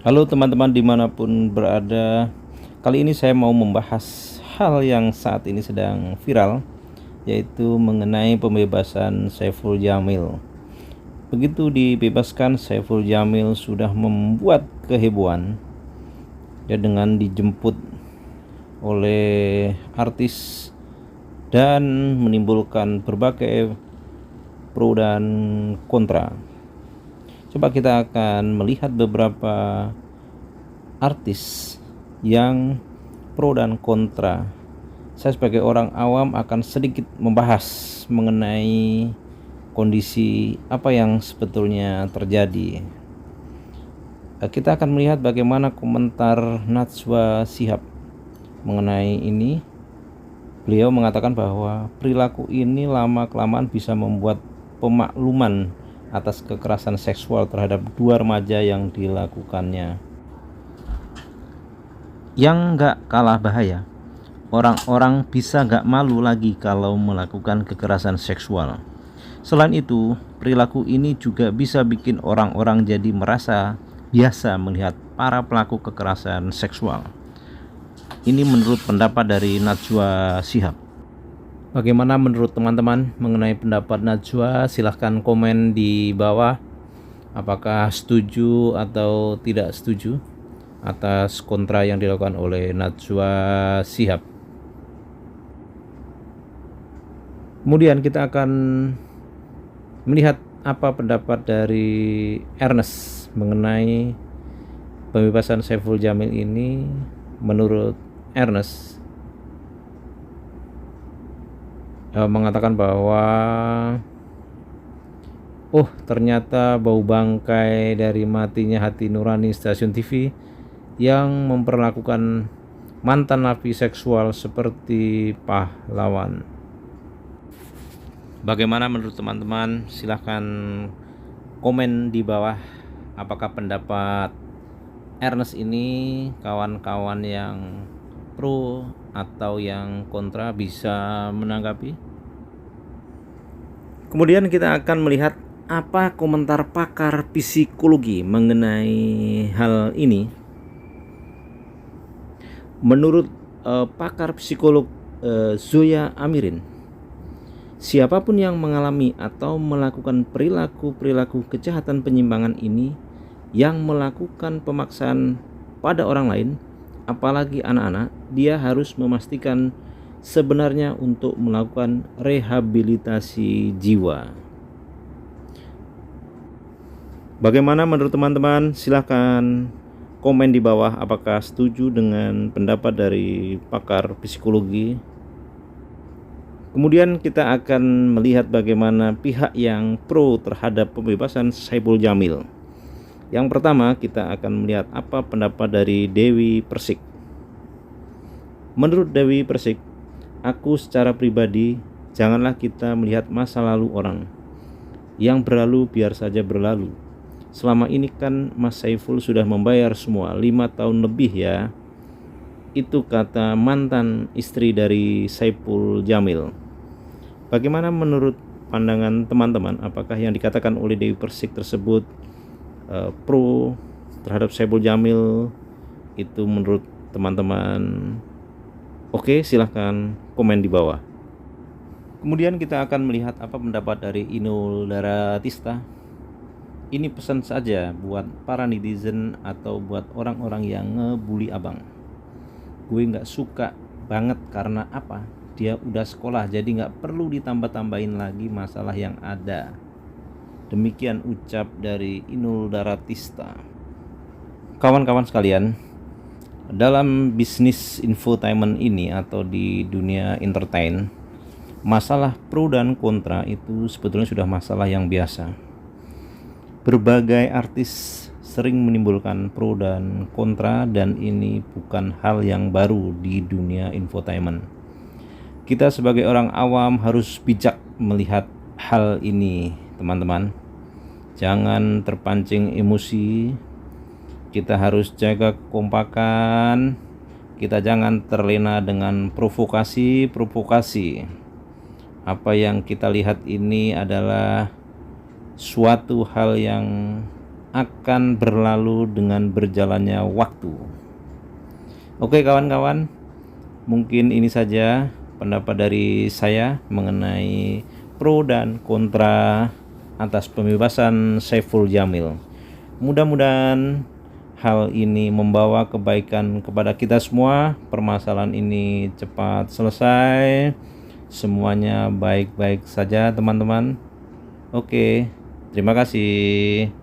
Halo teman-teman dimanapun berada. Kali ini saya mau membahas hal yang saat ini sedang viral, yaitu mengenai pembebasan Saiful Jamil. Begitu dibebaskan, Saiful Jamil sudah membuat kehebohan ya, dengan dijemput oleh artis dan menimbulkan berbagai pro dan kontra. Coba kita akan melihat beberapa artis yang pro dan kontra. Saya sebagai orang awam akan sedikit membahas mengenai kondisi apa yang sebetulnya terjadi. Kita akan melihat bagaimana komentar Najwa Shihab mengenai ini. Beliau mengatakan bahwa perilaku ini lama-kelamaan bisa membuat pemakluman atas kekerasan seksual terhadap dua remaja yang dilakukannya. Yang gak kalah bahaya, orang-orang bisa gak malu lagi kalau melakukan kekerasan seksual. Selain itu, perilaku ini juga bisa bikin orang-orang jadi merasa biasa melihat para pelaku kekerasan seksual. Ini menurut pendapat dari Najwa Shihab. Bagaimana menurut teman-teman mengenai pendapat Najwa? Silahkan komen di bawah. Apakah setuju atau tidak setuju atas kontra yang dilakukan oleh Najwa Shihab. Kemudian kita akan melihat apa pendapat dari Ernest mengenai pembebasan Saiful Jamil ini. Menurut Ernest, mengatakan bahwa ternyata bau bangkai dari matinya hati nurani stasiun TV yang memperlakukan mantan napi seksual seperti pahlawan. Bagaimana menurut teman-teman? Silahkan komen di bawah. Apakah pendapat Ernest ini kawan-kawan yang pro atau yang kontra bisa menanggapi? Kemudian kita akan melihat apa komentar pakar psikologi mengenai hal ini. Menurut pakar psikolog Zoya Amirin, siapapun yang mengalami atau melakukan perilaku kejahatan penyimpangan ini, yang melakukan pemaksaan pada orang lain, apalagi anak-anak, dia harus memastikan sebenarnya untuk melakukan rehabilitasi jiwa. Bagaimana menurut teman-teman? Silahkan komen di bawah apakah setuju dengan pendapat dari pakar psikologi. Kemudian kita akan melihat bagaimana pihak yang pro terhadap pembebasan Saiful Jamil. Yang pertama, kita akan melihat apa pendapat dari Dewi Persik. Menurut Dewi Persik, aku secara pribadi, janganlah kita melihat masa lalu orang. Yang berlalu biar saja berlalu. Selama ini kan Mas Saiful sudah membayar semua 5 tahun lebih ya. Itu kata mantan istri dari Saiful Jamil. Bagaimana menurut pandangan teman-teman? Apakah yang dikatakan oleh Dewi Persik tersebut pro terhadap Saiful Jamil itu menurut teman-teman? Oke, silahkan komen di bawah. Kemudian kita akan melihat apa pendapat dari Inul Daratista. Ini pesan saja buat para netizen atau buat orang-orang yang ngebully abang. Gue gak suka banget karena apa? Dia udah sekolah, jadi gak perlu ditambah-tambahin lagi masalah yang ada. Demikian ucap dari Inul Daratista. Kawan-kawan sekalian, dalam bisnis infotainment ini atau di dunia entertain, masalah pro dan kontra itu sebetulnya sudah masalah yang biasa. Berbagai artis sering menimbulkan pro dan kontra, dan ini bukan hal yang baru di dunia infotainment. Kita sebagai orang awam harus bijak melihat hal ini, teman-teman. Jangan terpancing emosi. Kita harus jaga kekompakan. Kita jangan terlena dengan provokasi. Apa yang kita lihat ini adalah suatu hal yang akan berlalu dengan berjalannya waktu. Oke kawan-kawan, mungkin ini saja pendapat dari saya mengenai pro dan kontra atas pembebasan Saiful Jamil. Mudah-mudahan hal ini membawa kebaikan kepada kita semua. Permasalahan ini cepat selesai. Semuanya baik-baik saja teman-teman. Oke, terima kasih.